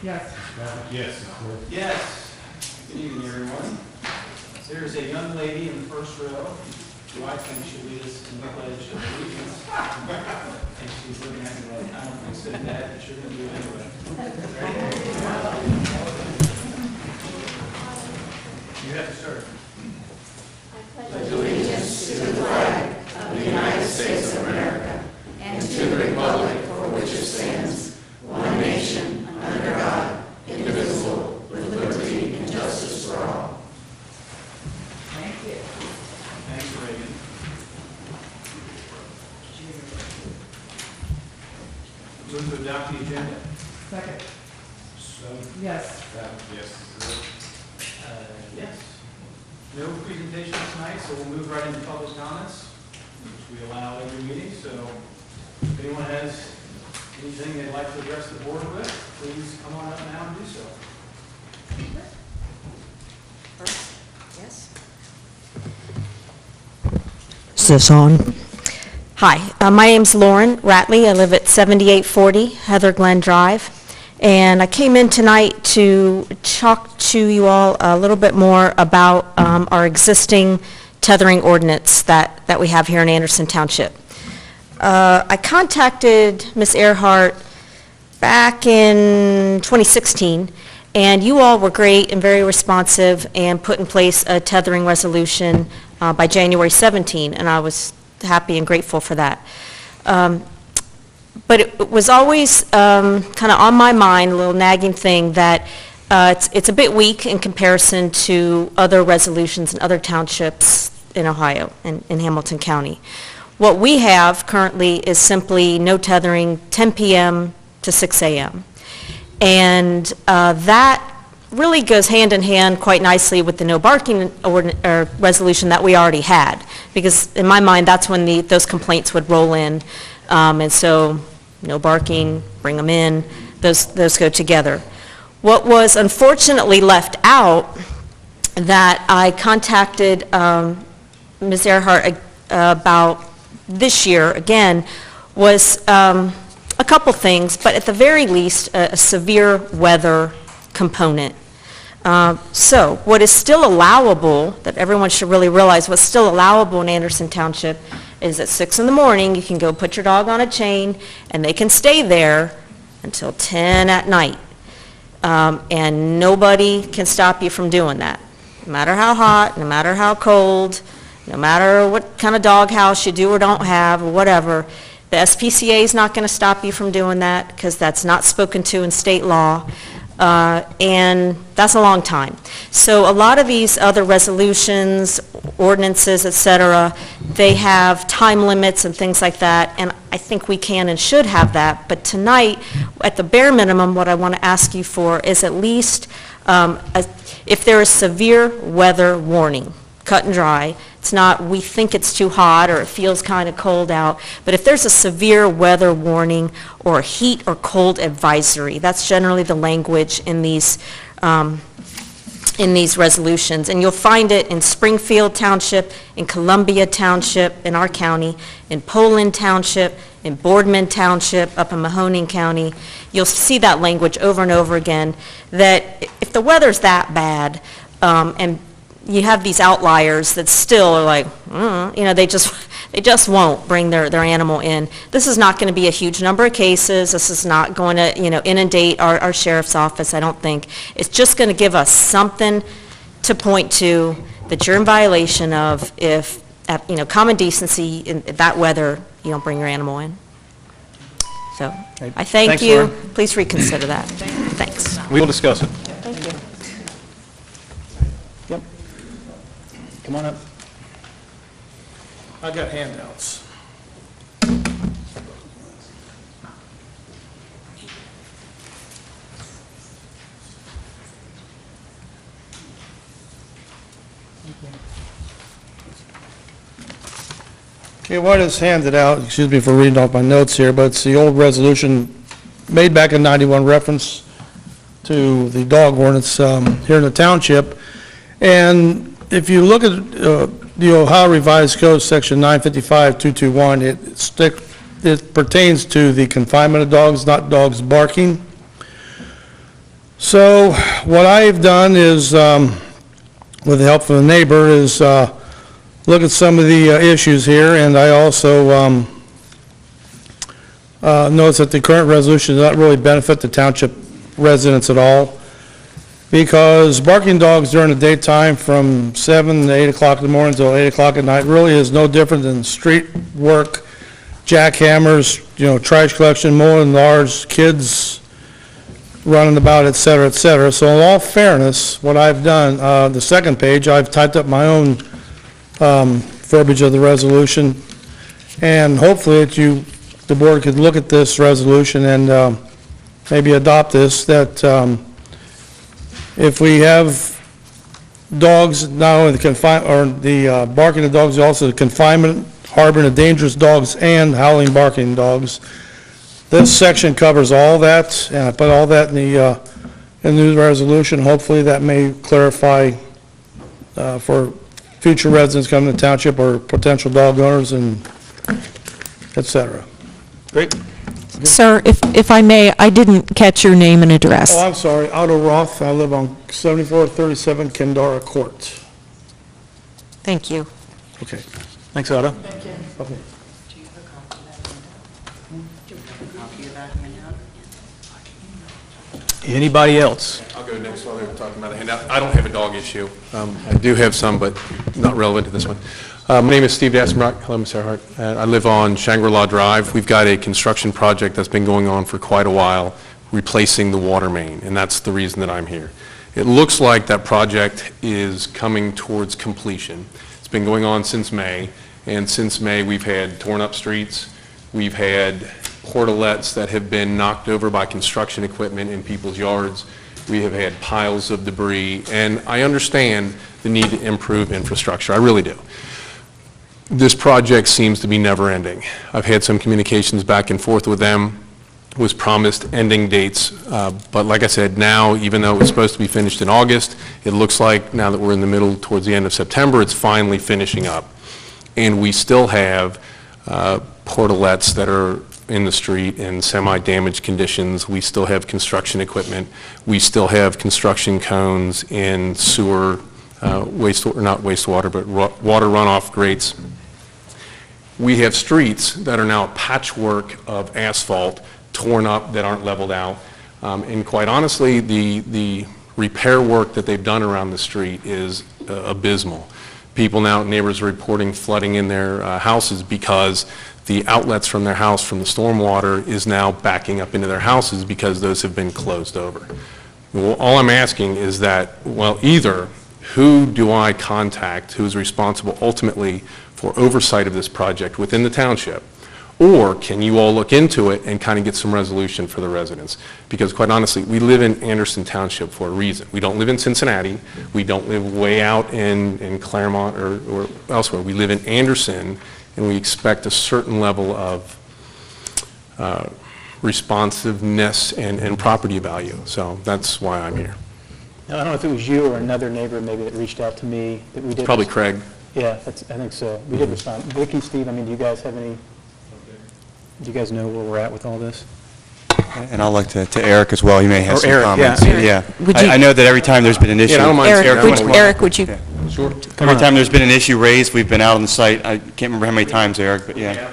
Yes. Yes. Yes. Good evening, everyone. So there's a young lady in the first row who I think should lead us in the pledge of allegiance. And she's looking at me like, I don't think so, Dad, but you're going to do it anyway. You have to start. Pledge allegiance to the flag of the United States of America and to the republic for which it stands, one nation, under God, indivisible, with liberty and justice for all. Thank you. Thanks, Reagan. Move to adopt the agenda. Second. So, Yes. Yes. yes. No presentation tonight, so we'll move right into public comments, which we allow every meeting. So if anyone has anything they'd like to address the board with, please come on up now and do so. Yes. Is this on? Hi, my name's Lauren Ratley. I live at 7840 Heather Glen Drive. And I came in tonight to talk to you all a little bit more about our existing tethering ordinance that we have here in Anderson Township. I contacted Ms. Earhart back in 2016, and you all were great and very responsive and put in place a tethering resolution by January 17, and I was happy and grateful for that. But it was always kind of on my mind, a little nagging thing, that it's a bit weak in comparison to other resolutions in other townships in Ohio and in Hamilton County. What we have currently is simply no tethering 10 p.m. to 6 a.m. And that really goes hand in hand quite nicely with the no barking resolution that we already had, because in my mind that's when those complaints would roll in, and so no barking, bring them in, those go together. What was unfortunately left out that I contacted Ms. Earhart about this year again was a couple things, but at the very least a severe weather component. So what is still allowable, that everyone should really realize, what's still allowable in Anderson Township is at 6 in the morning you can go put your dog on a chain and they can stay there until 10 at night. And nobody can stop you from doing that. No matter how hot, no matter how cold, no matter what kind of dog house you do or don't have or whatever, the SPCA is not going to stop you from doing that because that's not spoken to in state law. And that's a long time. So a lot of these other resolutions, ordinances, et cetera, they have time limits and things like that, and I think we can and should have that. But tonight, at the bare minimum, what I want to ask you for is at least if there is severe weather warning, cut and dry. It's not we think it's too hot or it feels kind of cold out, but if there's a severe weather warning or a heat or cold advisory, that's generally the language in these resolutions. And you'll find it in Springfield Township, in Columbia Township, in our county, in Poland Township, in Boardman Township, up in Mahoning County. You'll see that language over and over again, that if the weather's that bad, and you have these outliers that still are like, they just won't bring their animal in. This is not going to be a huge number of cases. This is not going to, inundate our sheriff's office, I don't think. It's just going to give us something to point to that you're in violation of if, common decency in that weather, you don't bring your animal in. So I thank you. Lauren. Please reconsider that. Thanks. We will discuss it. Thank you. Yep. Come on up. I got handouts. Okay, what is handed out, excuse me for reading off my notes here, but it's the old resolution made back in '91 reference to the dog ordinance here in the township. And if you look at the Ohio Revised Code, Section 955-221, it pertains to the confinement of dogs, not dogs barking. So what I've done is, with the help of a neighbor, is look at some of the issues here, and I also notice that the current resolution does not really benefit the township residents at all, because barking dogs during the daytime from 7 to 8 o'clock in the morning until 8 o'clock at night really is no different than street work, jackhammers, trash collection, mowing lawns, kids running about, et cetera, et cetera. So in all fairness, what I've done, the second page, I've typed up my own verbiage of the resolution, and hopefully that the board could look at this resolution and maybe adopt this, that if we have dogs, not only the barking of dogs, also the confinement, harboring of dangerous dogs, and howling, barking dogs. This section covers all that, and I put all that in the new resolution. Hopefully that may clarify for future residents coming to township or potential dog owners, and et cetera. Great. Sir, if I may, I didn't catch your name and address. Oh, I'm sorry, Otto Roth. I live on 7437 Kendara Court. Thank you. Okay. Thanks, Otto. Okay. Anybody else? I'll go next while they're talking about the handout. I don't have a dog issue. I do have some, but not relevant to this one. My name is Steve Dassenbrock. Hello, Ms. Earhart. I live on Shangri-La Drive. We've got a construction project that's been going on for quite a while, replacing the water main, and that's the reason that I'm here. It looks like that project is coming towards completion. It's been going on since May, and since May we've had torn up streets, we've had portalets that have been knocked over by construction equipment in people's yards, we have had piles of debris, and I understand the need to improve infrastructure. I really do. This project seems to be never ending. I've had some communications back and forth with them, was promised ending dates, but like I said, now, even though it was supposed to be finished in August, it looks like now that we're in the middle towards the end of September, it's finally finishing up. And we still have portalets that are in the street in semi-damaged conditions. We still have construction equipment. We still have construction cones in sewer, not wastewater, but water runoff grates. We have streets that are now a patchwork of asphalt torn up that aren't leveled out. And quite honestly, the repair work that they've done around the street is abysmal. People now, neighbors are reporting flooding in their houses because the outlets from their house from the stormwater is now backing up into their houses because those have been closed over. Well, all I'm asking is that, well, either who do I contact who is responsible ultimately for oversight of this project within the township, or can you all look into it and kind of get some resolution for the residents? Because quite honestly, we live in Anderson Township for a reason. We don't live in Cincinnati. We don't live way out in Claremont or elsewhere. We live in Anderson, and we expect a certain level of responsiveness and property value. So that's why I'm here. Now, I don't know if it was you or another neighbor maybe that reached out to me that we did. Probably Craig. Yeah, I think so. We did respond. Vicki, Steve, I mean, do you guys have any, do you guys know where we're at with all this? And I'd like to Eric as well, he may have Or some Eric, comments. yeah. Would you- I know that every time there's been an issue. Yeah, I don't mind. Eric, would you? Yeah. Sure. Every time there's been an issue raised, we've been out on the site, I can't remember how many times, Eric, but yeah.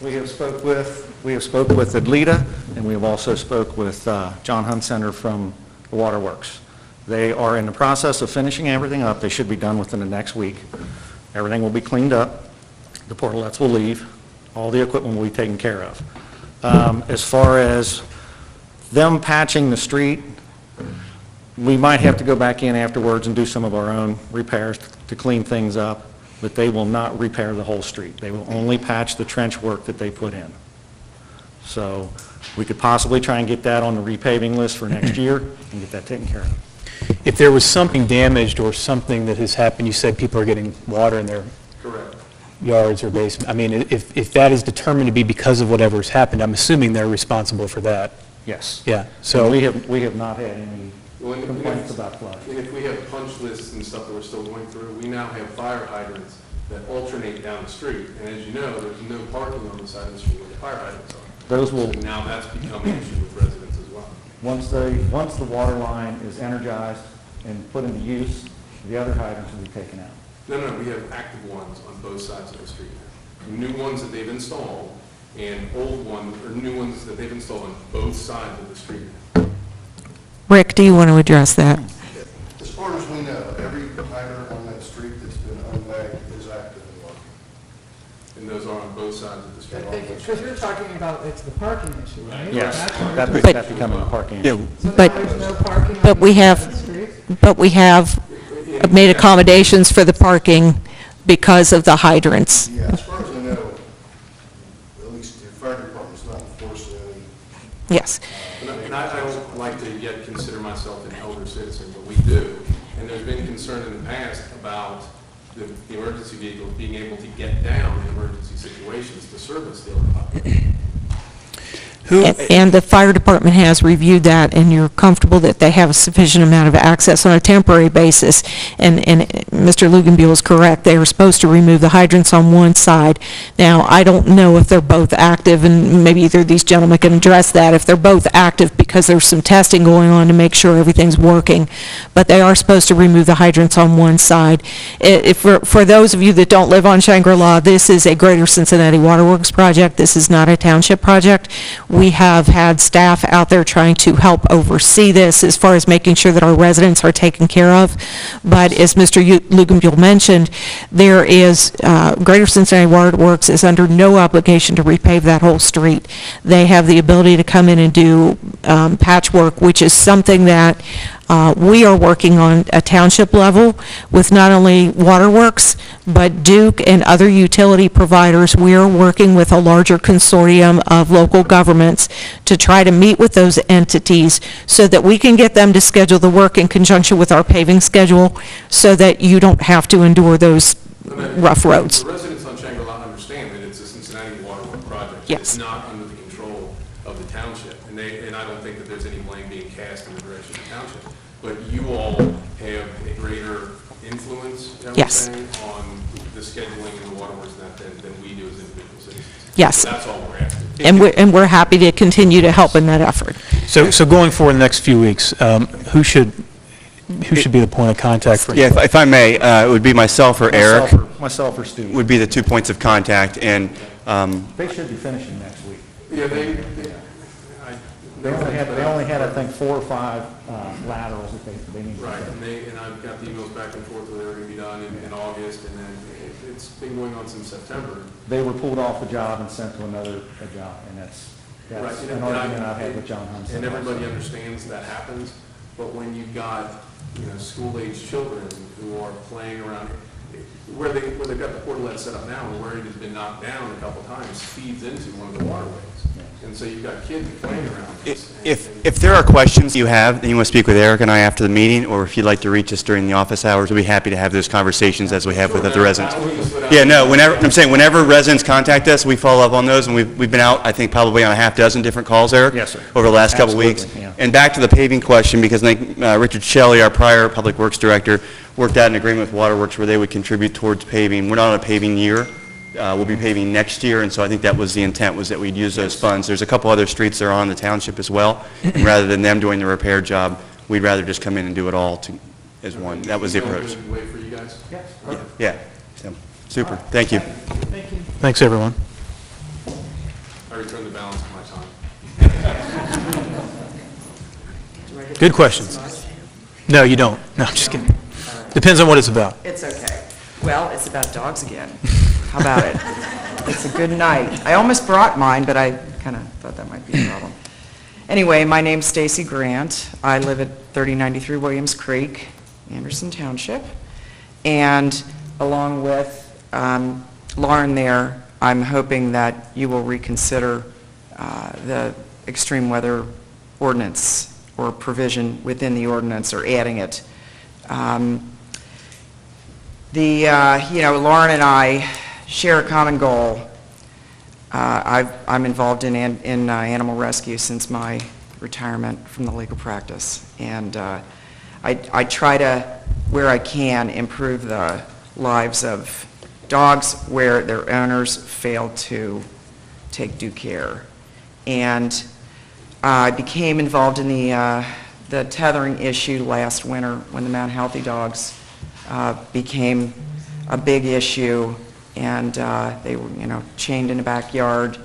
We have spoke with Adlita, and we have also spoke with John Huntsender from the Waterworks. They are in the process of finishing everything up. They should be done within the next week. Everything will be cleaned up. The portalets will leave. All the equipment will be taken care of. As far as them patching the street, we might have to go back in afterwards and do some of our own repairs to clean things up, but they will not repair the whole street. They will only patch the trench work that they put in. So we could possibly try and get that on the repaving list for next year and get that taken care of. If there was something damaged or something that has happened, you said people are getting water in their yards or basement. I mean, if that is determined to be because of whatever has happened, I'm assuming they're responsible for that. Yes. Yeah, So so, we have not had any complaints about flood. And if we have punch lists and stuff that we're still going through, we now have fire hydrants that alternate down the street. And as you know, there's no parking on the side of the street where the fire hydrants are. Those will, So now that's become an issue with residents as well. Once the water line is energized and put into use, the other hydrants will be taken out. No, we have active ones on both sides of the street now. New ones that they've installed and old ones, or new ones that they've installed on both sides of the street. Rick, do you want to address that? As far as we know, every hydrant on that street that's been unlagged is active and working. And those are on both sides of the street. Because you're talking about, it's the parking issue, right? Yes, That's what that we're- that's becoming a parking issue. So now But- there's no parking on but we the have- street? But we have made accommodations for the parking because of the hydrants. Yeah, as far as I know, at least the fire department's not enforcing any. Yes. And I don't like to yet consider myself an elder citizen, but we do. And there's been concern in the past about the emergency vehicles being able to get down in emergency situations to service the other. And the fire department has reviewed that, and you're comfortable that they have a sufficient amount of access on a temporary basis. And Mr. Luganbuehl is correct, they were supposed to remove the hydrants on one side. Now, I don't know if they're both active, and maybe either of these gentlemen can address that, if they're both active, because there's some testing going on to make sure everything's working. But they are supposed to remove the hydrants on one side. For those of you that don't live on Shangri-La, this is a Greater Cincinnati Waterworks project. This is not a township project. We have had staff out there trying to help oversee this as far as making sure that our residents are taken care of. But as Mr. Luganbuehl mentioned, there is, Greater Cincinnati Waterworks is under no obligation to repave that whole street. They have the ability to come in and do patchwork, which is something that we are working on a township level with not only Waterworks, but Duke and other utility providers. We are working with a larger consortium of local governments to try to meet with those entities so that we can get them to schedule the work in conjunction with our paving schedule so that you don't have to endure those rough roads. The residents on Shangri-La understand that it's a Cincinnati Waterworks project. Yes. It's not under the control of the township. And I don't think that there's any blame being cast in the direction of the township. But you all have a greater influence, I would Yes. say, on the scheduling and the waterworks than we do as individual citizens. Yes. So that's all we're asking. And we're happy to continue to help in that effort. So going forward in the next few weeks, who should be the point of contact for? Yeah, if I may, it would be myself or Eric Myself or Steve. would be the 2 points of contact, and They should be finishing next week. Yeah, They only had, I think, 4 or 5 laterals that they needed. right, and I've got the emails back and forth where they're going to be done in August, and then it's been going on since September. They were pulled off the job and sent to another job, and that's Right, an argument I've had with John Hunson. And everybody understands that happens, but when you've got, school-age children who are playing around, where they've got the portalet set up now, and where it has been knocked down a couple times, feeds into one of the waterways. And so you've got kids playing around this. if there are questions you have, and you want to speak with Eric and I after the meeting, or if you'd like to reach us during the office hours, we'd be happy to have those conversations as we have with other residents. Yeah, no, whenever residents contact us, we follow up on those, and we've been out, I think, probably on a half dozen different calls, Eric? Yes, sir. Over the last couple of weeks. Absolutely, yeah. And back to the paving question, because I think Richard Shelley, our prior Public Works Director, worked out an agreement with Waterworks where they would contribute towards paving. We're not on a paving year. We'll be paving next year, and so I think that was the intent, was that we'd use those funds. There's a couple other streets that are on the township as well, and rather than them doing the repair job, we'd rather just come in and do it all as one. That was the approach. Wait for you guys? Yes. Yeah, so, super, thank you. Thank you. Thanks, everyone. I return the balance of my time. Good questions. No, you don't. No, I'm just kidding. Depends on what it's about. It's okay. Well, it's about dogs again. How about it? It's a good night. I almost brought mine, but I kind of thought that might be a problem. Anyway, my name's Stacy Grant. I live at 3093 Williams Creek, Anderson Township. And along with Lauren there, I'm hoping that you will reconsider the extreme weather ordinance or provision within the ordinance, or adding it. Lauren and I share a common goal. I'm involved in animal rescue since my retirement from the legal practice, and I try to, where I can, improve the lives of dogs where their owners fail to take due care. And I became involved in the tethering issue last winter when the Mount Healthy dogs became a big issue, and they were, chained in a backyard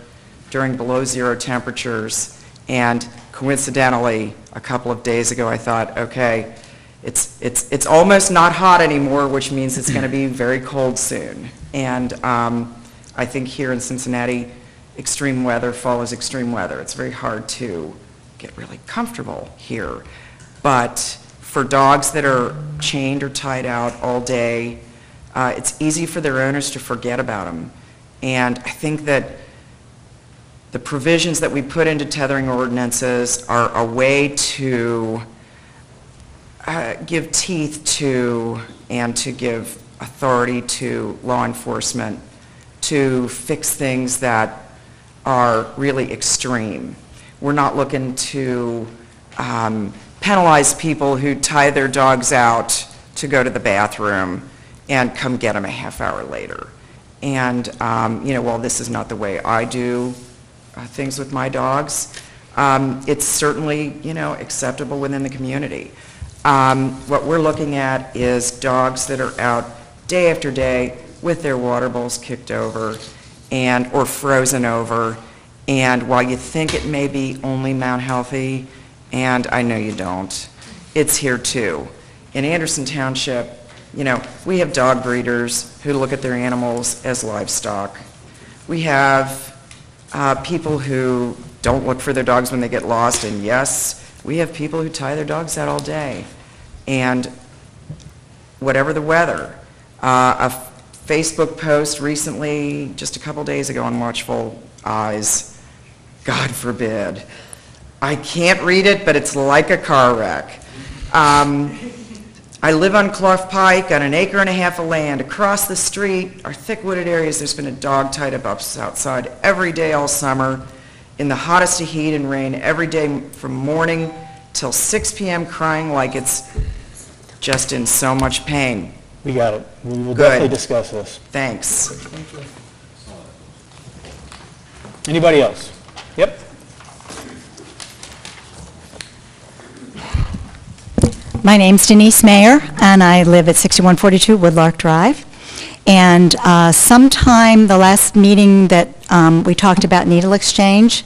during below zero temperatures. And coincidentally, a couple of days ago, I thought, okay, it's almost not hot anymore, which means it's going to be very cold soon. And I think here in Cincinnati, extreme weather follows extreme weather. It's very hard to get really comfortable here. But for dogs that are chained or tied out all day, it's easy for their owners to forget about them. And I think that the provisions that we put into tethering ordinances are a way to give teeth to and to give authority to law enforcement to fix things that are really extreme. We're not looking to penalize people who tie their dogs out to go to the bathroom and come get them a half hour later. And, while this is not the way I do things with my dogs, it's certainly, acceptable within the community. What we're looking at is dogs that are out day after day with their water bowls kicked over or frozen over. And while you think it may be only Mount Healthy, and I know you don't, it's here too. In Anderson Township, we have dog breeders who look at their animals as livestock. We have people who don't look for their dogs when they get lost, and yes, we have people who tie their dogs out all day. And whatever the weather, a Facebook post recently, just a couple days ago on Watchful Eyes, God forbid. I can't read it, but it's like a car wreck. I live on Clough Pike on an acre and a half of land. Across the street are thick wooded areas. There's been a dog tied up outside every day all summer in the hottest of heat and rain, every day from morning till 6 p.m. crying like it's just in so much pain. We got it. We will Good. definitely discuss this. Thanks. Anybody else? Yep. My name's Denise Mayer, and I live at 6142 Woodlark Drive. And sometime the last meeting that we talked about needle exchange,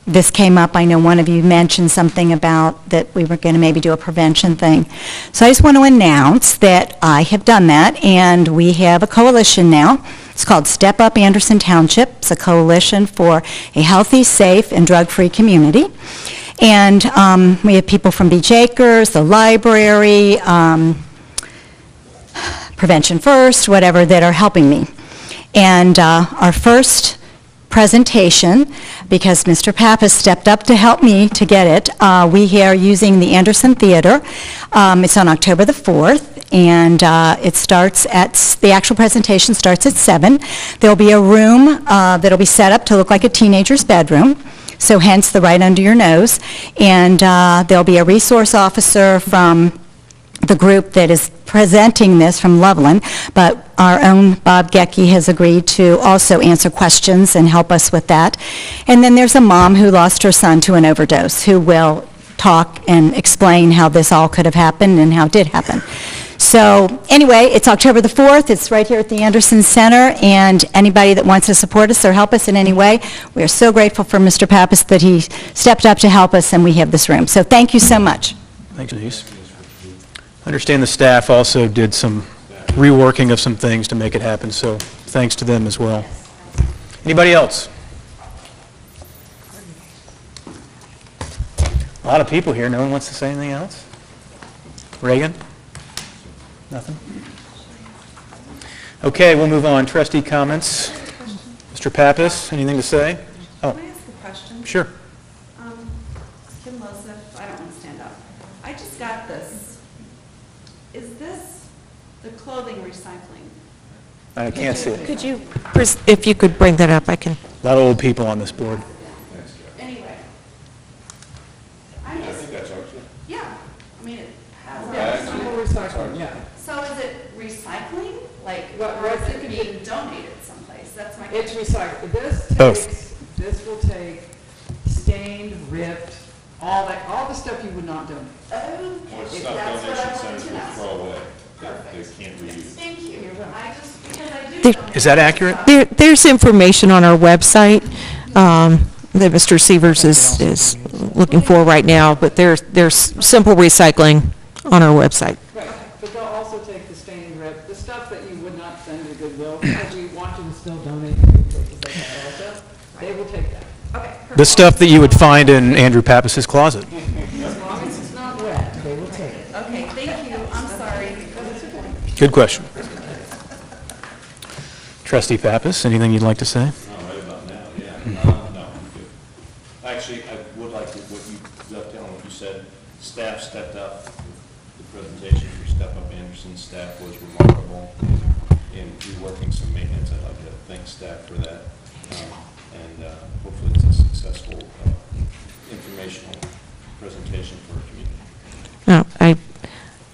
this came up. I know one of you mentioned something about that we were going to maybe do a prevention thing. So I just want to announce that I have done that, and we have a coalition now. It's called Step Up Anderson Township. It's a coalition for a healthy, safe, and drug-free community. And we have people from Beach Acres, the library, Prevention First, whatever, that are helping me. And our first presentation, because Mr. Pappas stepped up to help me to get it, we are using the Anderson Theater. It's on October the 4th, and the actual presentation starts at 7. There'll be a room that'll be set up to look like a teenager's bedroom, so hence the right under your nose. And there'll be a resource officer from the group that is presenting this from Loveland, but our own Bob Gecky has agreed to also answer questions and help us with that. And then there's a mom who lost her son to an overdose who will talk and explain how this all could have happened and how it did happen. So anyway, it's October the 4th. It's right here at the Anderson Center, and anybody that wants to support us or help us in any way, we are so grateful for Mr. Pappas that he stepped up to help us, and we have this room. So thank you so much. Thanks, Denise. I understand the staff also did some reworking of some things to make it happen, so thanks to them as well. Anybody else? A lot of people here. No one wants to say anything else? Reagan? Nothing? Okay, we'll move on. Trustee comments. Mr. Pappas, anything to say? Oh, Can I ask a question? sure. Kim Losif, I don't want to stand up. I just got this. Is this the clothing recycling? I can't see it. Could you, if you could bring that up, I can. A lot of old people on this board. Anyway. I think that's ours. Yeah. I mean, it has. Recycling, yeah. So is it recycling? Like, What- or what is you it could being donated someplace? That's my It's question. recycled. This Both. takes, this will take stained all the stuff you would not donate. What's If stuff that's what I donation wanted centers to will know. throw away, they can't reuse. Thank you. I just, because I do. There- donate Is that accurate? There's information on our website that Mr. Severs is looking for right now, but there's simple recycling on our website. Right, but they'll also take the stain and rip, the stuff that you would not send to Goodwill, because we want you to still donate to places like that also, they will take that. Okay, The stuff that you would find in Andrew Pappas' closet. As long as it's not wet, they will take it. okay, thank you. I'm sorry. Good question. Trustee Pappas, anything you'd like to say? No, right about now, yeah. No, I'm good. Actually, I would like to, what you, dovetail on what you said, staff stepped up. The presentation for Step Up Anderson's staff was remarkable in reworking some maintenance. I'd like to thank staff for that. And hopefully it's a successful informational presentation for our community. No,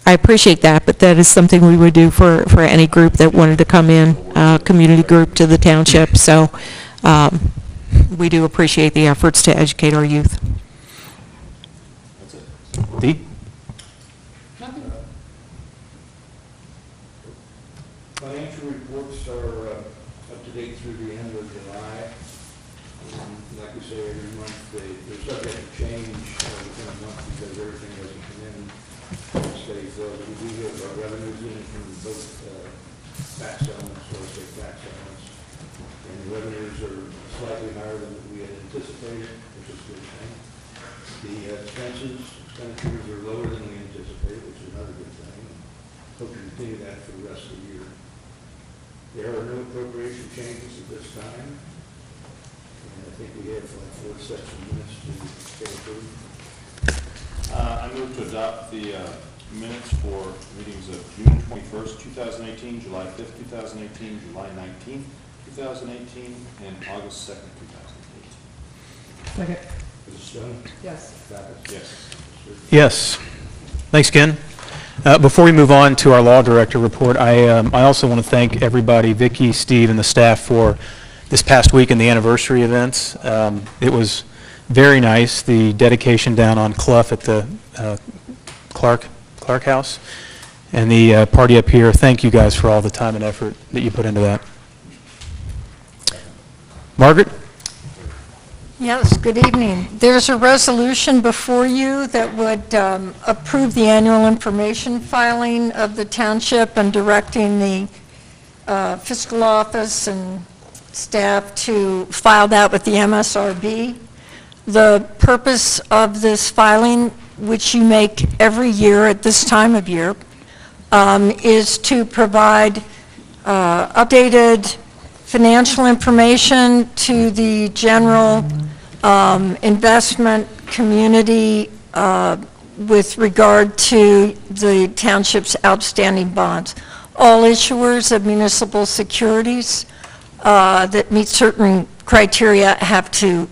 I appreciate that, but that is something we would do for any group that wanted to come in, community group to the township. So we do appreciate the efforts to educate our youth. That's it. Dee? Financial reports are up to date through the end of July. Like we say, every month, they're subject to change within a month because everything doesn't come in steady flow. But we do have our revenues in from both tax elements, real estate tax elements. And the revenues are slightly higher than we had anticipated, which is a good thing. The expenditures are lower than we anticipated, which is another good thing. Hope to continue that for the rest of the year. There are no appropriation changes at this time. And I think we have like 4 sets of minutes to get approved. I move to adopt the minutes for meetings of June 21st, 2018, July 5th, 2018, July 19th, 2018, and August 2nd, 2018. Second. Mrs. Stone? Yes. Pappas? Yes. Yes. Thanks, Ken. Before we move on to our law director report, I also want to thank everybody, Vicki, Steve, and the staff for this past week and the anniversary events. It was very nice, the dedication down on Clough at the Clark House, and the party up here. Thank you guys for all the time and effort that you put into that. Margaret? Yes, good evening. There's a resolution before you that would approve the annual information filing of the township and directing the fiscal office and staff to file that with the MSRB. The purpose of this filing, which you make every year at this time of year, is to provide updated financial information to the general investment community with regard to the township's outstanding bonds. All issuers of municipal securities that meet certain criteria have to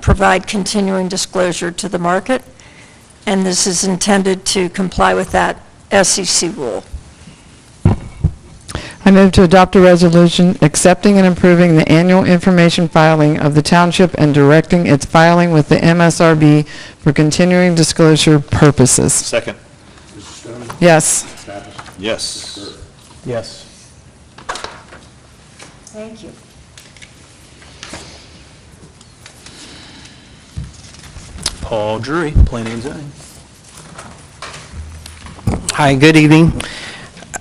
provide continuing disclosure to the market, and this is intended to comply with that SEC rule. I move to adopt a resolution accepting and approving the annual information filing of the township and directing its filing with the MSRB for continuing disclosure purposes. Second. Mrs. Stone? Yes. Pappas? Yes. Yes. Thank you. Paul Drury, planning and zoning. Hi, good evening.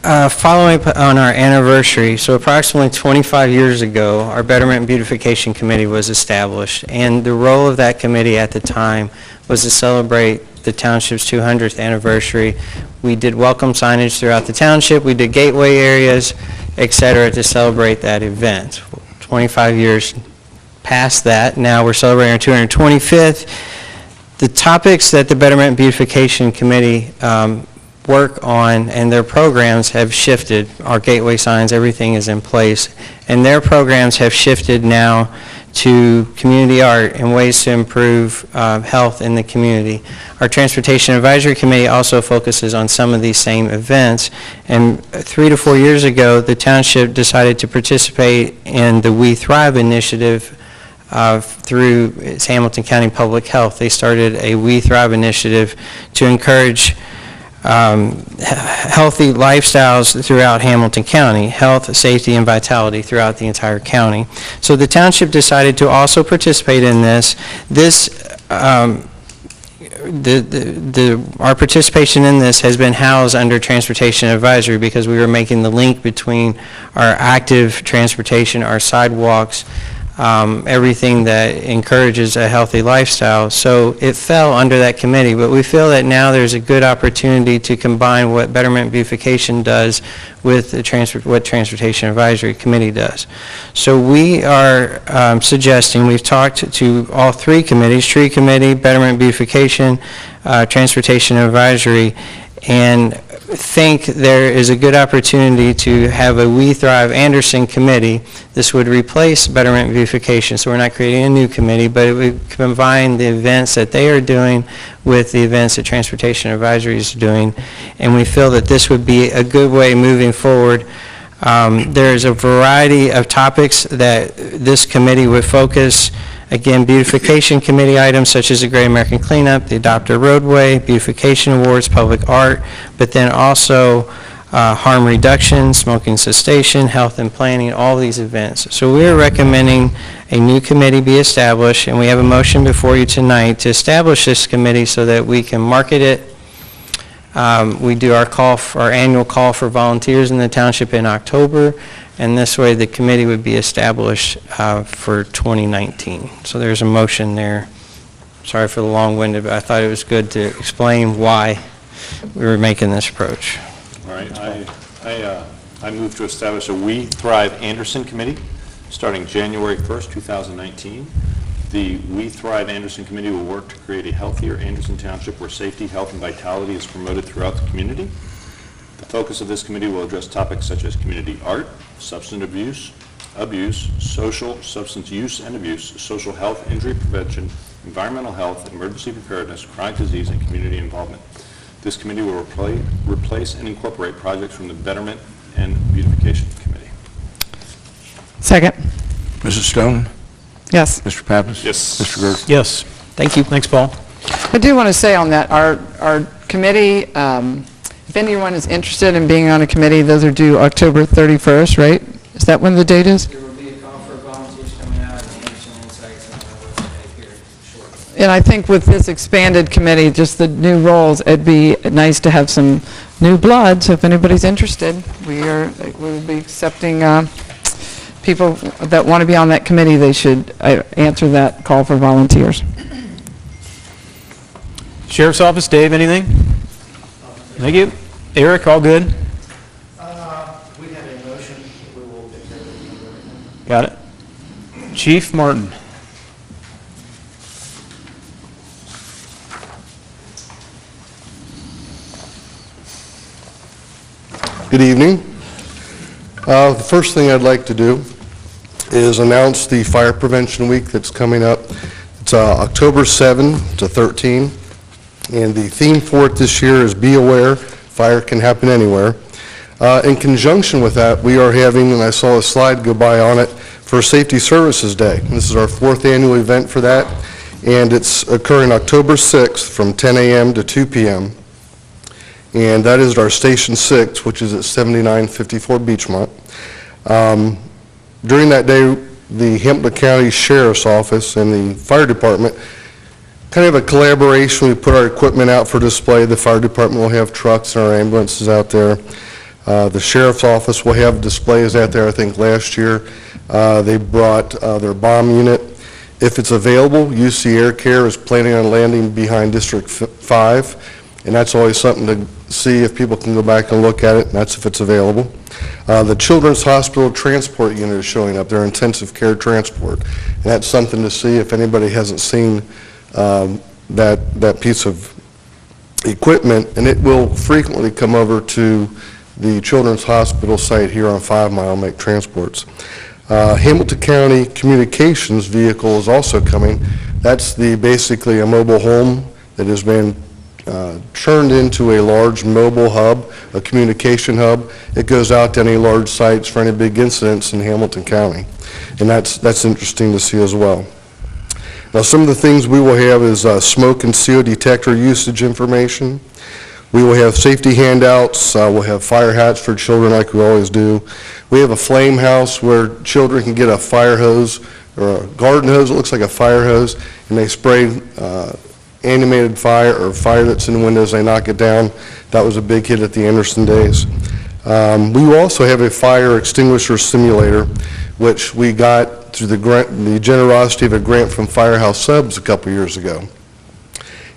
Following up on our anniversary, so approximately 25 years ago, our Betterment and Beautification Committee was established, and the role of that committee at the time was to celebrate the township's 200th anniversary. We did welcome signage throughout the township, we did gateway areas, et cetera, to celebrate that event. 25 years past that, now we're celebrating our 225th. The topics that the Betterment and Beautification Committee work on and their programs have shifted. Our gateway signs, everything is in place, and their programs have shifted now to community art and ways to improve health in the community. Our Transportation Advisory Committee also focuses on some of these same events, and 3 to 4 years ago the township decided to participate in the We Thrive initiative through its Hamilton County Public Health. They started a We Thrive initiative to encourage healthy lifestyles throughout Hamilton County, health, safety, and vitality throughout the entire county. So the township decided to also participate in this. Our participation in this has been housed under Transportation Advisory because we were making the link between our active transportation, our sidewalks, everything that encourages a healthy lifestyle. So it fell under that committee, but we feel that now there's a good opportunity to combine what Betterment Beautification does with what Transportation Advisory Committee does. So we are suggesting, we've talked to all three committees, Tree Committee, Betterment Beautification, Transportation Advisory, and think there is a good opportunity to have a We Thrive Anderson committee. This would replace Betterment Beautification, so we're not creating a new committee, but it would combine the events that they are doing with the events that Transportation Advisory is doing, and we feel that this would be a good way moving forward. There's a variety of topics that this committee would focus. Again, beautification committee items such as the Great American Cleanup, the Adopt a Roadway, beautification awards, public art, but then also harm reduction, smoking cessation, health and planning, all these events. So we're recommending a new committee be established, and we have a motion before you tonight to establish this committee so that we can market it. We do our annual call for volunteers in the township in October, and this way the committee would be established for 2019. So there's a motion there. Sorry for the long-winded, but I thought it was good to explain why we were making this approach. All right, I move to establish a We Thrive Anderson Committee starting January 1st, 2019. The We Thrive Anderson Committee will work to create a healthier Anderson Township where safety, health, and vitality is promoted throughout the community. The focus of this committee will address topics such as community art, substance abuse, social substance use and abuse, social health, injury prevention, environmental health, emergency preparedness, chronic disease, and community involvement. This committee will replace and incorporate projects from the Betterment and Beautification Committee. Second. Mrs. Stone? Yes. Mr. Pappas? Yes. Mr. Gerg? Yes. Thank you. Thanks, Paul. I do want to say on that, our committee, if anyone is interested in being on a committee, those are due October 31st, right? Is that when the date is? There will be a call for volunteers coming out and Anderson Insights on our website here shortly. And I think with this expanded committee, just the new roles, it'd be nice to have some new blood, so if anybody's interested, we'll be accepting people that want to be on that committee. They should answer that call for volunteers. Sheriff's Office, Dave, anything? Thank you. Eric, all good? We have a motion, we will take care of it. Got it. Chief Martin. Good evening. The first thing I'd like to do is announce the Fire Prevention Week that's coming up. It's October 7 to 13, and the theme for it this year is Be Aware, Fire Can Happen Anywhere. In conjunction with that, we are having, and I saw a slide go by on it, for Safety Services Day. This is our 4th annual event for that, and it's occurring October 6th from 10 a.m. to 2 p.m. And that is our Station 6, which is at 7954 Beachmont. During that day, the Hamilton County Sheriff's Office and the Fire Department, kind of a collaboration, we put our equipment out for display. The Fire Department will have trucks and our ambulances out there. The Sheriff's Office will have displays out there. I think last year they brought their bomb unit. If it's available, UC Air Care is planning on landing behind District 5. And that's always something to see if people can go back and look at it, and that's if it's available. The Children's Hospital Transport Unit is showing up, their intensive care transport. And that's something to see if anybody hasn't seen that piece of equipment, and it will frequently come over to the Children's Hospital site here on 5 Mile, make transports. Hamilton County Communications vehicle is also coming. That's basically a mobile home that has been turned into a large mobile hub, a communication hub. It goes out to any large sites for any big incidents in Hamilton County, and that's interesting to see as well. Now, some of the things we will have is smoke and CO detector usage information. We will have safety handouts. We'll have fire hats for children like we always do. We have a flame house where children can get a fire hose or a garden hose that looks like a fire hose, and they spray animated fire or fire that's in the windows, they knock it down. That was a big hit at the Anderson days. We will also have a fire extinguisher simulator, which we got through the generosity of a grant from Firehouse Subs a couple years ago.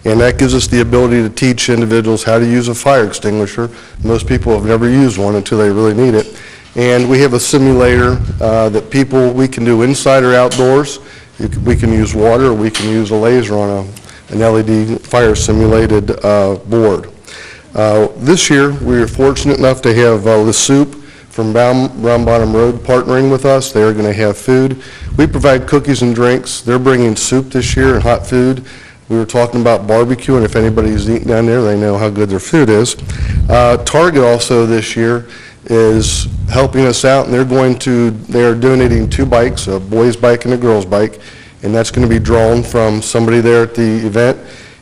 And that gives us the ability to teach individuals how to use a fire extinguisher. Most people have never used one until they really need it. And we have a simulator that we can do inside or outdoors. We can use water, or we can use a laser on an LED fire simulated board. This year, we were fortunate enough to have Le Soup from Round Bottom Road partnering with us. They are going to have food. We provide cookies and drinks. They're bringing soup this year and hot food. We were talking about barbecue, and if anybody's eaten down there, they know how good their food is. Target also this year is helping us out, and they are donating 2 bikes, a boy's bike and a girl's bike, and that's going to be drawn from somebody there at the event.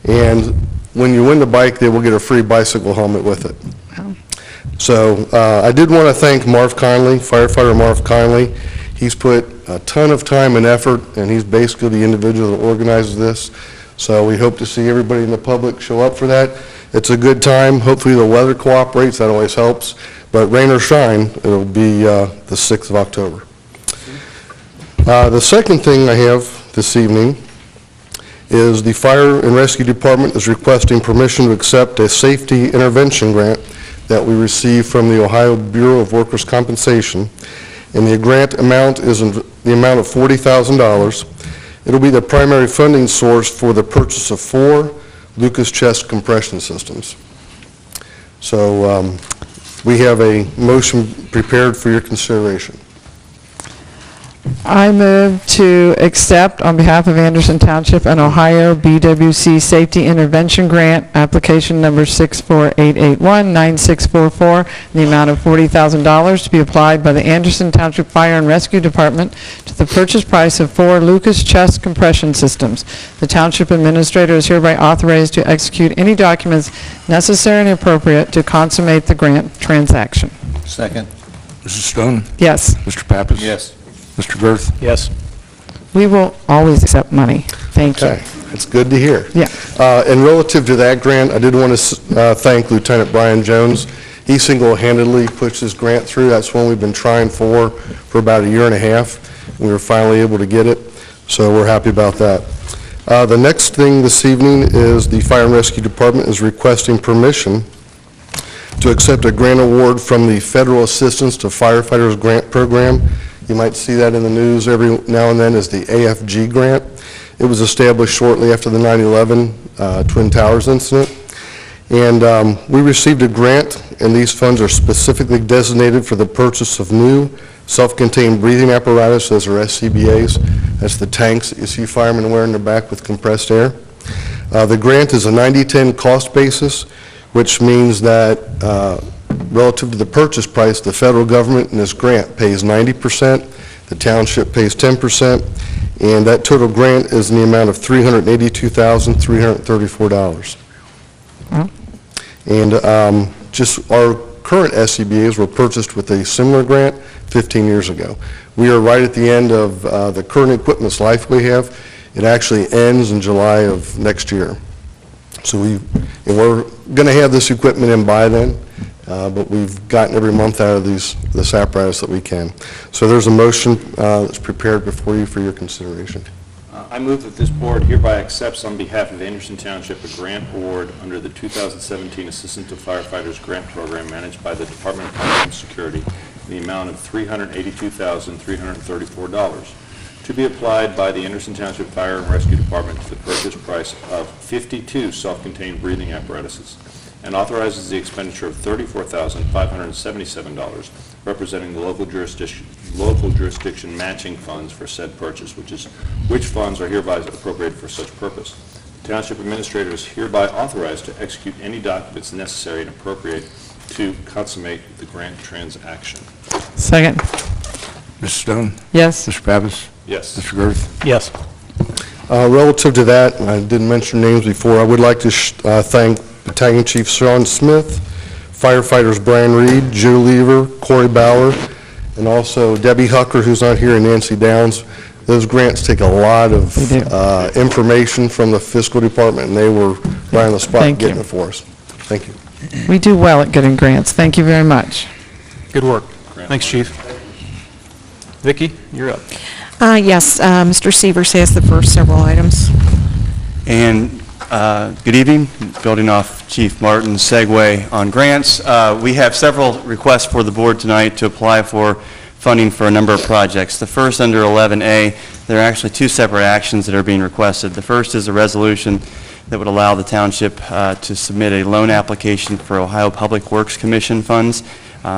And when you win the bike, they will get a free bicycle helmet with it. Wow. So I did want to thank Marv Conley, firefighter Marv Conley. He's put a ton of time and effort, and he's basically the individual that organizes this. So we hope to see everybody in the public show up for that. It's a good time. Hopefully the weather cooperates. That always helps. But rain or shine, it'll be the 6th of October. The second thing I have this evening is the Fire and Rescue Department is requesting permission to accept a safety intervention grant that we received from the Ohio Bureau of Workers' Compensation. And the grant amount is in the amount of $40,000. It'll be the primary funding source for the purchase of 4 Lucas chest compression systems. So we have a motion prepared for your consideration. I move to accept on behalf of Anderson Township and Ohio BWC Safety Intervention Grant, application number 64881-9644, the amount of $40,000 to be applied by the Anderson Township Fire and Rescue Department to the purchase price of 4 Lucas chest compression systems. The Township Administrator is hereby authorized to execute any documents necessary and appropriate to consummate the grant transaction. Second. Mrs. Stone? Yes. Mr. Pappas? Yes. Mr. Girth? Yes. We will always accept money. Thank you. Okay, that's good to hear. Yeah. And relative to that grant, I did want to thank Lieutenant Brian Jones. He single-handedly pushed this grant through. That's one we've been trying for about 1.5 years. We were finally able to get it, so we're happy about that. The next thing this evening is the Fire and Rescue Department is requesting permission to accept a grant award from the Federal Assistance to Firefighters Grant Program. You might see that in the news every now and then as the AFG grant. It was established shortly after the 9/11 Twin Towers incident. And we received a grant, and these funds are specifically designated for the purchase of new self-contained breathing apparatus, those are SCBAs. That's the tanks that you see firemen wear in their back with compressed air. The grant is a 90/10 cost basis, which means that relative to the purchase price, the federal government in this grant pays 90%, the township pays 10%, and that total grant is in the amount of $382,334. And just our current SCBAs were purchased with a similar grant 15 years ago. We are right at the end of the current equipment's life we have. It actually ends in July of next year. So we're going to have this equipment in by then. But we've gotten every month out of this apparatus that we can. So there's a motion that's prepared before you for your consideration. I move that this board hereby accepts on behalf of Anderson Township a grant award under the 2017 Assistant to Firefighters Grant Program managed by the Department of Homeland Security in the amount of $382,334 to be applied by the Anderson Township Fire and Rescue Department to the purchase price of 52 self-contained breathing apparatuses, and authorizes the expenditure of $34,577, representing the local jurisdiction matching funds for said purchase, which funds are hereby appropriated for such purpose. The Township Administrator is hereby authorized to execute any documents necessary and appropriate to consummate the grant transaction. Second. Mrs. Stone? Yes. Mr. Pappas? Yes. Mr. Girth? Yes. Relative to that, I didn't mention names before, I would like to thank Battalion Chief Sean Smith, firefighters Brian Reed, Joe Lever, Corey Bauer, and also Debbie Hucker, who's not here, and Nancy Downs. Those grants take a lot of information from the fiscal department, and they were right on the spot getting it for us. Thank you. We do well at getting grants. Thank you very much. Good work. Thanks, Chief. Vicki, you're up. Yes, Mr. Severs has the first several items. And good evening. Building off Chief Martin's segue on grants, we have several requests for the board tonight to apply for funding for a number of projects. The first, under 11A, there are actually two separate actions that are being requested. The first is a resolution that would allow the township to submit a loan application for Ohio Public Works Commission funds.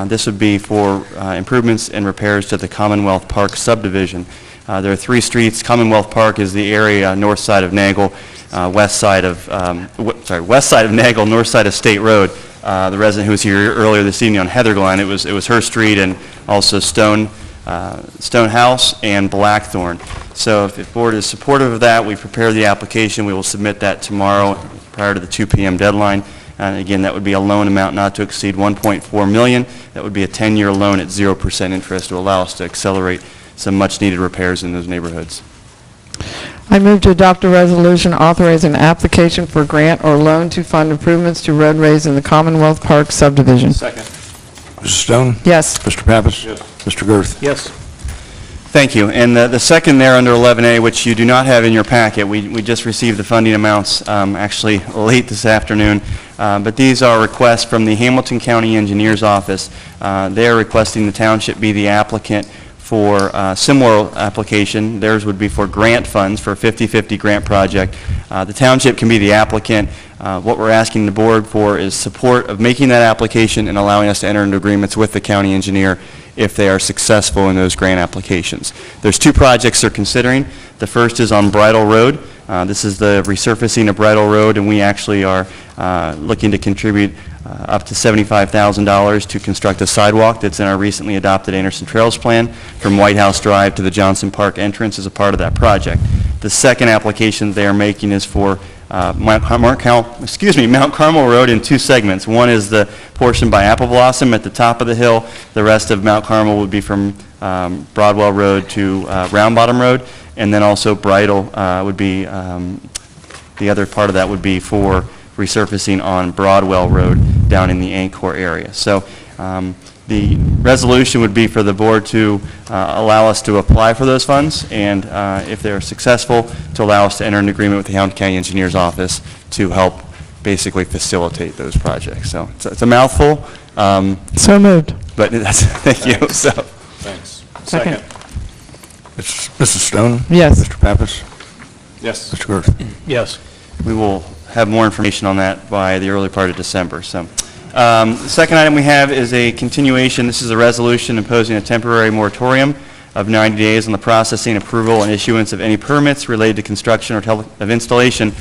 This would be for improvements and repairs to the Commonwealth Park subdivision. There are three streets. Commonwealth Park is the area north side of Nagle, west side of Nagle, north side of State Road. The resident who was here earlier this evening on Heatherglen, it was her street, and also Stonehouse and Blackthorn. So if the board is supportive of that, we prepare the application. We will submit that tomorrow prior to the 2 p.m. deadline. And again, that would be a loan amount not to exceed $1.4 million. That would be a 10-year loan at 0% interest to allow us to accelerate some much-needed repairs in those neighborhoods. I move to adopt a resolution authorizing an application for grant or loan to fund improvements to roadways in the Commonwealth Park subdivision. Second. Mrs. Stone? Yes. Mr. Pappas? Yes. Mr. Girth? Yes. Thank you. And the second there under 11A, which you do not have in your packet, we just received the funding amounts actually late this afternoon, but these are requests from the Hamilton County Engineers Office. They are requesting the township be the applicant for a similar application. Theirs would be for grant funds for a 50-50 grant project. The township can be the applicant. What we're asking the board for is support of making that application and allowing us to enter into agreements with the county engineer if they are successful in those grant applications. There's two projects they're considering. The first is on Bridle Road. This is the resurfacing of Bridle Road, and we actually are looking to contribute up to $75,000 to construct a sidewalk that's in our recently adopted Anderson Trails Plan from White House Drive to the Johnson Park entrance as a part of that project. The second application they are making is for Mount Carmel Road in two segments. One is the portion by Apple Blossom at the top of the hill. The rest of Mount Carmel would be from Broadwell Road to Round Bottom Road, and then also Bridle would be, the other part of that would be for resurfacing on Broadwell Road down in the Anchor area. So the resolution would be for the board to allow us to apply for those funds, and if they're successful, to allow us to enter an agreement with the Hamilton County Engineers Office to help basically facilitate those projects. So it's a mouthful. So moved. But that's, thank you. So. Thanks. Second. Mrs. Stone? Yes. Mr. Pappas? Yes. Mr. Girth? Yes. We will have more information on that by the early part of December. So, the second item we have is a continuation. This is a resolution imposing a temporary moratorium of 90 days on the processing, approval, and issuance of any permits related to construction or of installation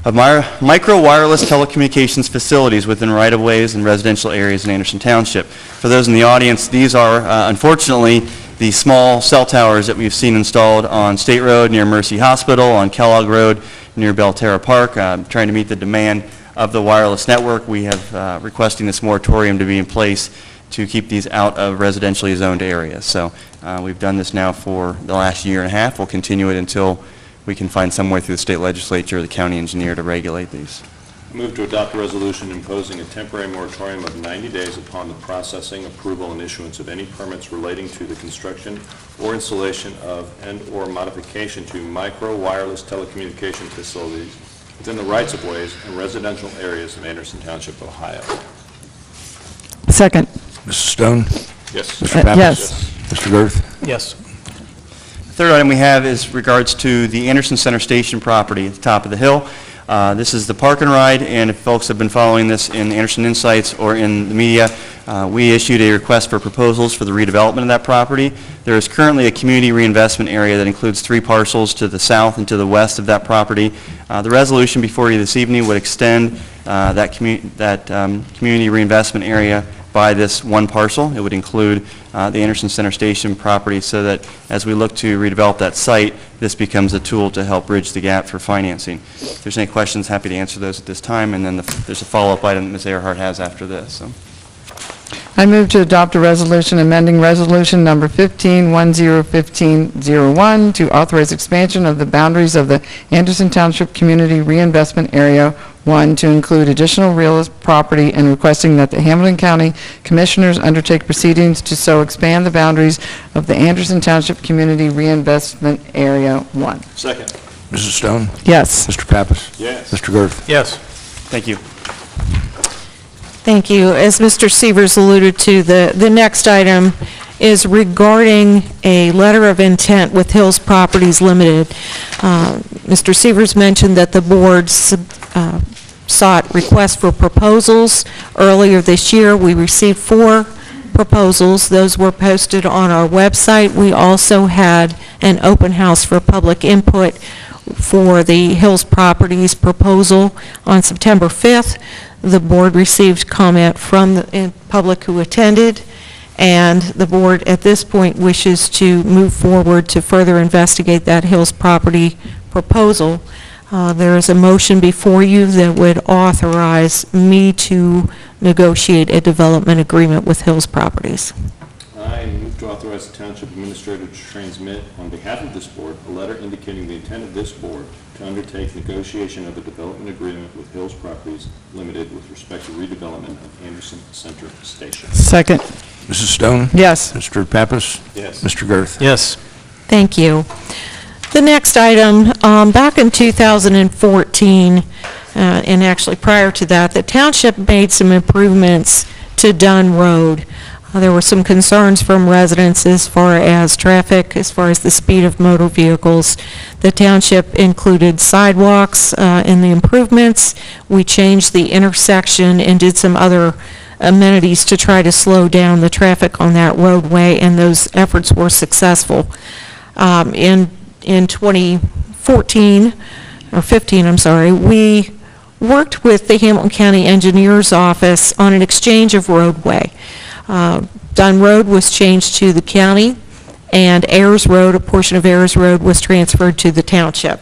of micro wireless telecommunications facilities within right-of-ways and residential areas in Anderson Township. For those in the audience, these are unfortunately the small cell towers that we've seen installed on State Road near Mercy Hospital, on Kellogg Road near Belterra Park, trying to meet the demand of the wireless network. We have requesting this moratorium to be in place to keep these out of residentially zoned areas. So we've done this now for the last year and a half. We'll continue it until we can find some way through the state legislature or the county engineer to regulate these. Move to adopt a resolution imposing a temporary moratorium of 90 days upon the processing, approval, and issuance of any permits relating to the construction or installation of and/or modification to micro wireless telecommunication facilities within the rights-of-ways and residential areas of Anderson Township, Ohio. Second. Mrs. Stone? Yes. Mr. Pappas? Yes. Mr. Girth? Yes. The third item we have is regards to the Anderson Center Station property at the top of the hill. This is the park and ride, and if folks have been following this in Anderson Insights or in the media, we issued a request for proposals for the redevelopment of that property. There is currently a community reinvestment area that includes 3 parcels to the south and to the west of that property. The resolution before you this evening would extend that community reinvestment area buy this one parcel. It would include the Anderson Center Station property, so that as we look to redevelop that site, this becomes a tool to help bridge the gap for financing. If there's any questions, happy to answer those at this time, and then there's a follow-up item that Ms. Earhart has after this. So. I move to adopt a resolution amending Resolution Number 15-10-1501 to authorize expansion of the boundaries of the Anderson Township Community Reinvestment Area 1 to include additional real property, and requesting that the Hamilton County Commissioners undertake proceedings to so expand the boundaries of the Anderson Township Community Reinvestment Area 1. Second. Mrs. Stone? Yes. Mr. Pappas? Yes. Mr. Girth? Yes. Thank you. Thank you. As Mr. Severs alluded to, the next item is regarding a letter of intent with Hills Properties Limited. Mr. Severs mentioned that the board sought requests for proposals earlier this year. We received 4 proposals. Those were posted on our website. We also had an open house for public input for the Hills Properties proposal on September 5th. The board received comment from the public who attended, and the board at this point wishes to move forward to further investigate that Hills property proposal. There is a motion before you that would authorize me to negotiate a development agreement with Hills Properties. I move to authorize the Township Administrator to transmit, on behalf of this board, a letter indicating the intent of this board to undertake negotiation of a development agreement with Hills Properties Limited with respect to redevelopment of Anderson Center Station. Second. Mrs. Stone? Yes. Mr. Pappas? Yes. Mr. Girth? Yes. Thank you. The next item, back in 2014, and actually prior to that, the township made some improvements to Dunn Road. There were some concerns from residents as far as traffic, as far as the speed of motor vehicles. The township included sidewalks in the improvements. We changed the intersection and did some other amenities to try to slow down the traffic on that roadway, and those efforts were successful. In 2014, or 15, I'm sorry, we worked with the Hamilton County Engineers Office on an exchange of roadway. Dunn Road was changed to the county, and Ayers Road, a portion of Ayers Road, was transferred to the township.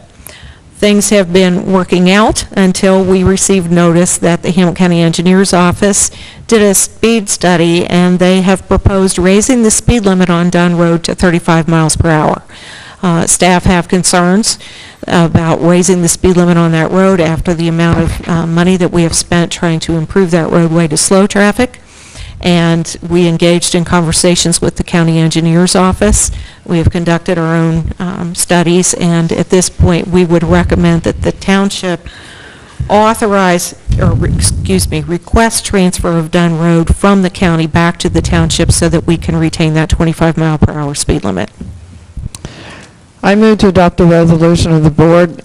Things have been working out until we received notice that the Hamilton County Engineers Office did a speed study, and they have proposed raising the speed limit on Dunn Road to 35 miles per hour. Staff have concerns about raising the speed limit on that road after the amount of money that we have spent trying to improve that roadway to slow traffic. And we engaged in conversations with the county engineer's office. We have conducted our own studies, and at this point, we would recommend that the township request transfer of Dunn Road from the county back to the township so that we can retain that 25 mile per hour speed limit. I move to adopt a resolution of the board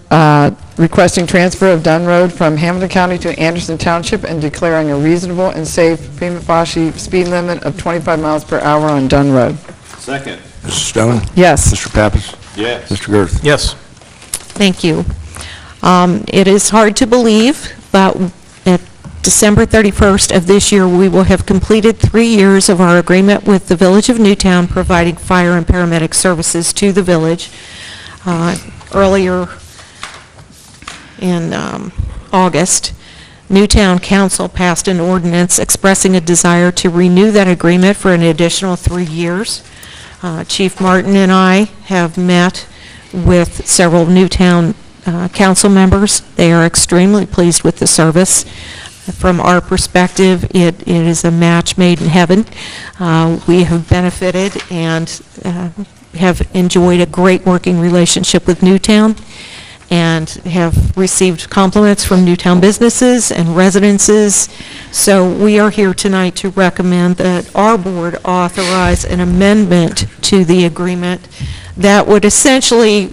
requesting transfer of Dunn Road from Hamilton County to Anderson Township and declaring a reasonable and safe prima facie speed limit of 25 miles per hour on Dunn Road. Second. Mrs. Stone? Yes. Mr. Pappas? Yes. Mr. Girth? Yes. Thank you. It is hard to believe, but at December 31st of this year, we will have completed 3 years of our agreement with the Village of Newtown providing fire and paramedic services to the village. Earlier in August, Newtown Council passed an ordinance expressing a desire to renew that agreement for an additional 3 years. Chief Martin and I have met with several Newtown council members. They are extremely pleased with the service. From our perspective, it is a match made in heaven. We have benefited and have enjoyed a great working relationship with Newtown, and have received compliments from Newtown businesses and residences. So we are here tonight to recommend that our board authorize an amendment to the agreement that would essentially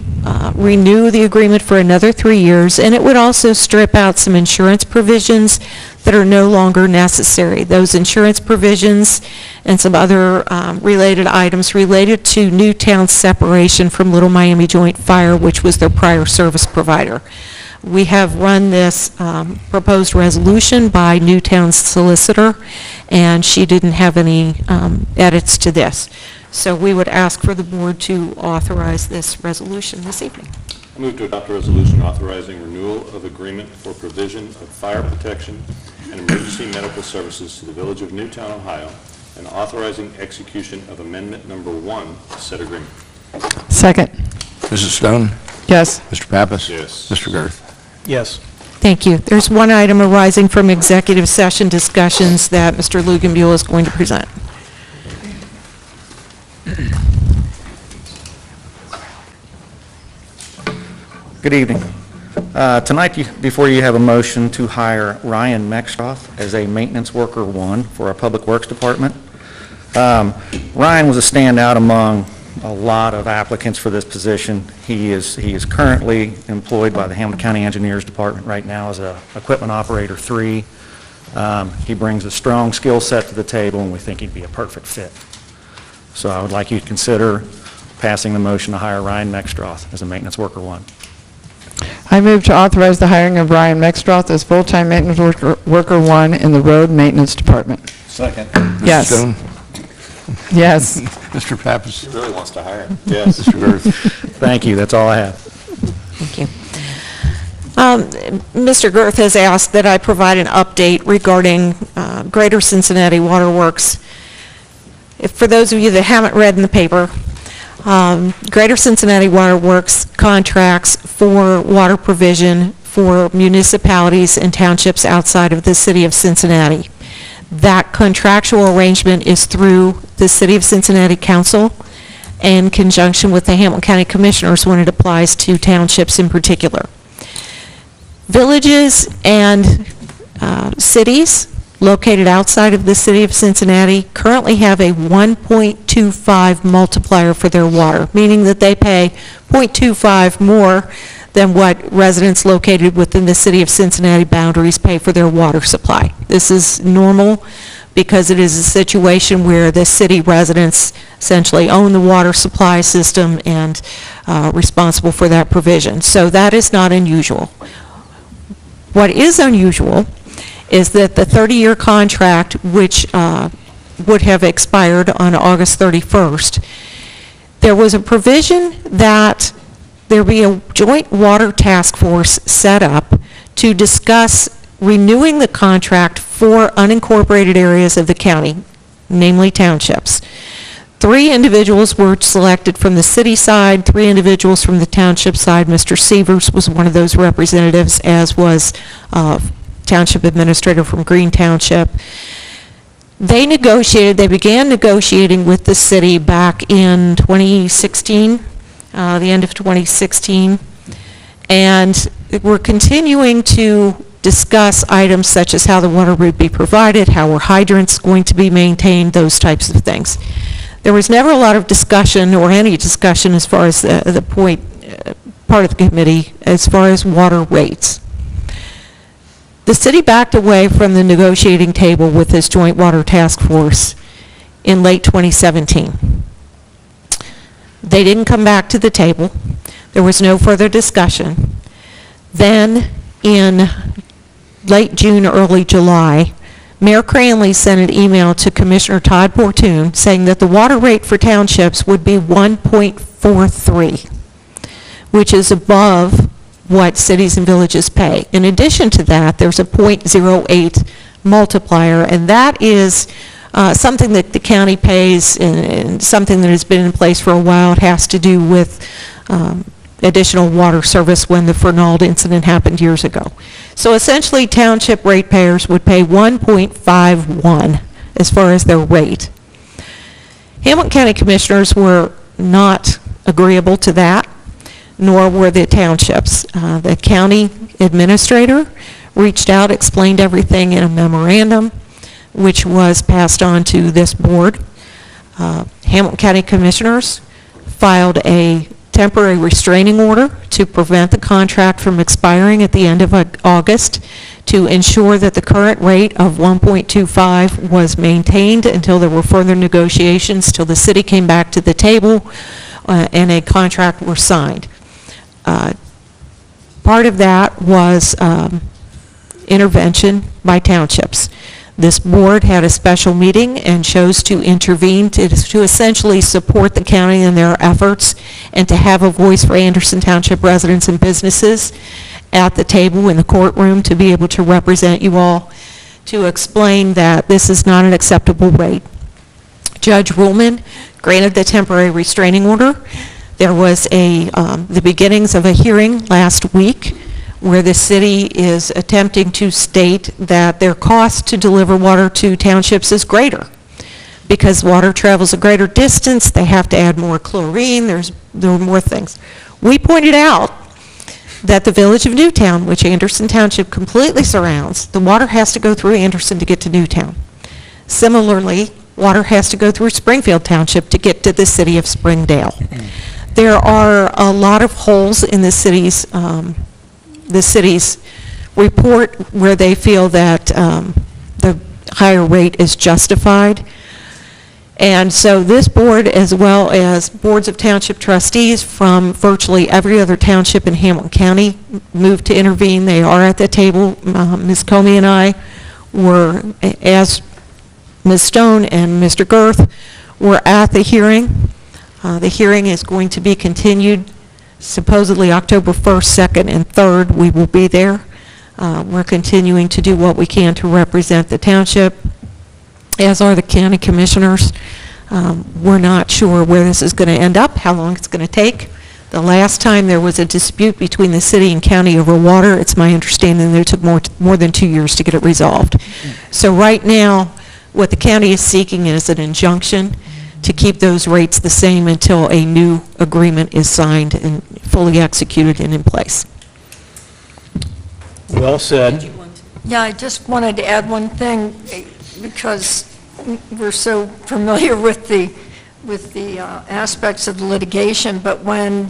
renew the agreement for another 3 years, and it would also strip out some insurance provisions that are no longer necessary. Those insurance provisions and some other related items related to Newtown's separation from Little Miami Joint Fire, which was their prior service provider. We have run this proposed resolution by Newtown's solicitor, and she didn't have any edits to this. So we would ask for the board to authorize this resolution this evening. I move to adopt a resolution authorizing renewal of agreement for provision of fire protection and emergency medical services to the Village of Newtown, Ohio, and authorizing execution of amendment number 1 to said agreement. Second. Mrs. Stone? Yes. Mr. Pappas? Yes. Mr. Girth? Yes. Thank you. There's one item arising from executive session discussions that Mr. Luginbuehl is going to present. Good evening. Tonight, before you have a motion to hire Ryan Mextroth as a Maintenance Worker 1 for our Public Works Department. Ryan was a standout among a lot of applicants for this position. He is currently employed by the Hamilton County Engineers Department right now as a Equipment Operator 3. He brings a strong skill set to the table, and we think he'd be a perfect fit. So I would like you to consider passing the motion to hire Ryan Mextroth as a Maintenance Worker 1. I move to authorize the hiring of Ryan Mextroth as full-time maintenance worker 1 in the Road Maintenance Department. Second. Yes. Stone? Yes. Mr. Pappas? He really wants to hire him. Yes. Mr. Girth? Thank you, that's all I have. Thank you. Mr. Girth has asked that I provide an update regarding Greater Cincinnati Waterworks. For those of you that haven't read in the paper, Greater Cincinnati Waterworks contracts for water provision for municipalities and townships outside of the city of Cincinnati. That contractual arrangement is through the City of Cincinnati Council in conjunction with the Hamilton County Commissioners when it applies to townships in particular. Villages and cities located outside of the city of Cincinnati currently have a 1.25 multiplier for their water, meaning that they pay 0.25 more than what residents located within the city of Cincinnati boundaries pay for their water supply. This is normal because it is a situation where the city residents essentially own the water supply system and responsible for that provision. So that is not unusual. What is unusual is that the 30-year contract, which would have expired on August 31st, there was a provision that there be a joint water task force set up to discuss renewing the contract for unincorporated areas of the county, namely townships. 3 individuals were selected from the city side, 3 individuals from the township side. Mr. Sievers was one of those representatives, as was Township Administrator from Green Township. They began negotiating with the city back in 2016, the end of 2016, and we're continuing to discuss items such as how the water would be provided, how are hydrants going to be maintained, those types of things. There was never a lot of discussion or any discussion as far as the part of the committee as far as water rates. The city backed away from the negotiating table with this joint water task force in late 2017. They didn't come back to the table. There was no further discussion. Then in late June, early July, Mayor Cranley sent an email to Commissioner Todd Portune saying that the water rate for townships would be 1.43, which is above what cities and villages pay. In addition to that, there's a 0.08 multiplier, and that is something that the county pays and something that has been in place for a while. It has to do with additional water service when the Fernald incident happened years ago. So essentially, township ratepayers would pay 1.51 as far as their rate. Hamilton County Commissioners were not agreeable to that, nor were the townships. The county administrator reached out, explained everything in a memorandum, which was passed on to this board. Hamilton County Commissioners filed a temporary restraining order to prevent the contract from expiring at the end of August to ensure that the current rate of 1.25 was maintained until there were further negotiations, till the city came back to the table and a contract was signed. Part Part of that was intervention by townships. This board had a special meeting and chose to intervene to essentially support the county in their efforts and to have a voice for Anderson Township residents and businesses at the table in the courtroom to be able to represent you all, to explain that this is not an acceptable rate. Judge Ruhlman granted the temporary restraining order. There was the beginnings of a hearing last week where the city is attempting to state that their cost to deliver water to townships is greater. Because water travels a greater distance, they have to add more chlorine, there are more things. We pointed out that the village of Newtown, which Anderson Township completely surrounds, the water has to go through Anderson to get to Newtown. Similarly, water has to go through Springfield Township to get to the city of Springdale. There are a lot of holes in the city's report where they feel that the higher rate is justified. And so this board, as well as boards of township trustees from virtually every other township in Hamilton County, moved to intervene. They are at the table. Ms. Comey and I were, as Ms. Stone and Mr. Girth were at the hearing. The hearing is going to be continued supposedly October 1st, 2nd, and 3rd. We will be there. We're continuing to do what we can to represent the township, as are the county commissioners. We're not sure where this is going to end up, how long it's going to take. The last time there was a dispute between the city and county over water, it's my understanding that it took more than 2 years to get it resolved. So right now, what the county is seeking is an injunction to keep those rates the same until a new agreement is signed and fully executed and in place. Well said. Yeah, I just wanted to add one thing, because we're so familiar with the aspects of the litigation, but when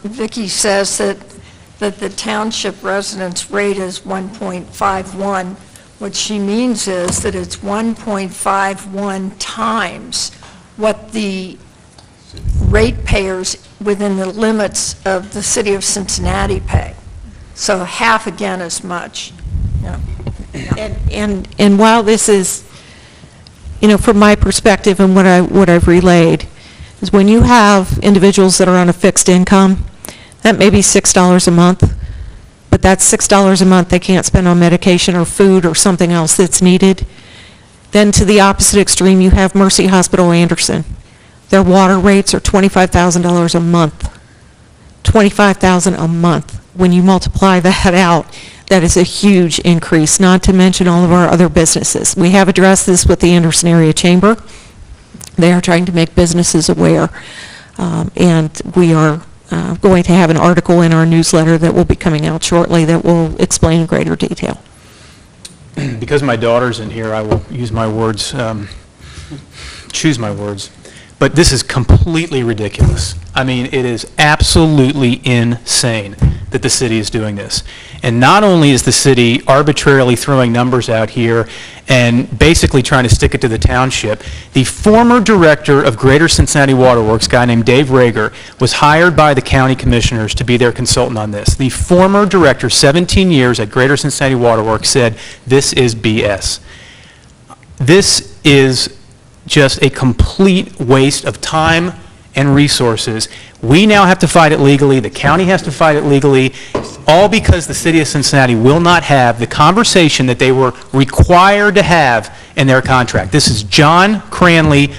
Vicki says that the township residents' rate is 1.51, what she means is that it's 1.51 times what the ratepayers within the limits of the city of Cincinnati pay. So half again as much. Yeah. And while this is, from my perspective and what I've relayed, is when you have individuals that are on a fixed income, that may be $6 a month, but that's $6 a month they can't spend on medication or food or something else that's needed. Then to the opposite extreme, you have Mercy Hospital Anderson. Their water rates are $25,000 a month. $25,000 a month. When you multiply that out, that is a huge increase, not to mention all of our other businesses. We have addressed this with the Anderson Area Chamber. They are trying to make businesses aware, and we are going to have an article in our newsletter that will be coming out shortly that will explain in greater detail. Because my daughter's in here, I will use my words, choose my words. But this is completely ridiculous. I mean, it is absolutely insane that the city is doing this. And not only is the city arbitrarily throwing numbers out here and basically trying to stick it to the township, the former director of Greater Cincinnati Waterworks, a guy named Dave Rager, was hired by the county commissioners to be their consultant on this. The former director, 17 years at Greater Cincinnati Waterworks, said, "This is BS." This is just a complete waste of time and resources. We now have to fight it legally. The county has to fight it legally, all because the city of Cincinnati will not have the conversation that they were required to have in their contract. This is John Cranley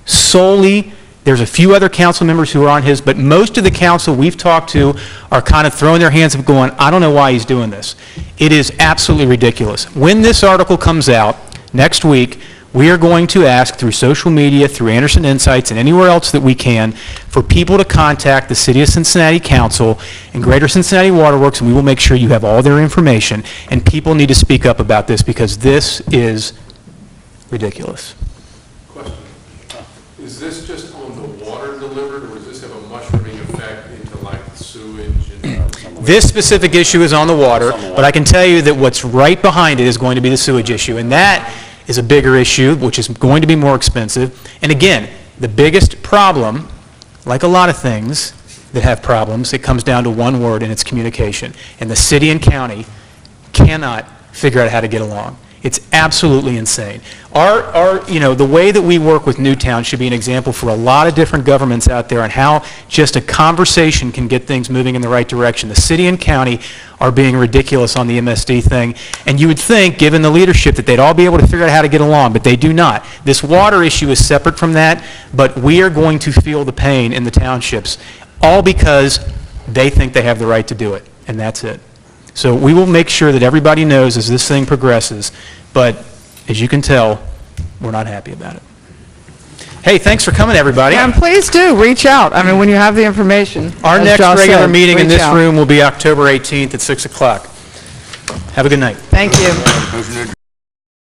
solely. There's a few other council members who are on his, but most of the council we've talked to are kind of throwing their hands up going, I don't know why he's doing this. It is absolutely ridiculous. When this article comes out next week, we are going to ask through social media, through Anderson Insights, and anywhere else that we can, for people to contact the City of Cincinnati Council and Greater Cincinnati Waterworks, and we will make sure you have all their information. And people need to speak up about this because this is ridiculous. Question. Is this just on the water delivered, or does this have a mushrooming effect into like the sewage? And This specific issue is on the water, but I can tell you that what's right behind it is going to be the sewage issue. And that is a bigger issue, which is going to be more expensive. And again, the biggest problem, like a lot of things, that have problems. It comes down to one word, and it's communication. And the city and county cannot figure out how to get along. It's absolutely insane. The way that we work with Newtown should be an example for a lot of different governments out there on how just a conversation can get things moving in the right direction. The city and county are being ridiculous on the MSD thing, and you would think, given the leadership, that they'd all be able to figure out how to get along, but they do not. This water issue is separate from that, but we are going to feel the pain in the townships, all because they think they have the right to do it, and that's it. So we will make sure that everybody knows as this thing progresses, but as you can tell, we're not happy about it. Hey, thanks for coming, everybody. And please do, reach out. I mean, when you have the information. Our as next Josh regular said, meeting in reach this out. room will be October 18th at 6 o'clock. Have a good night. Thank you.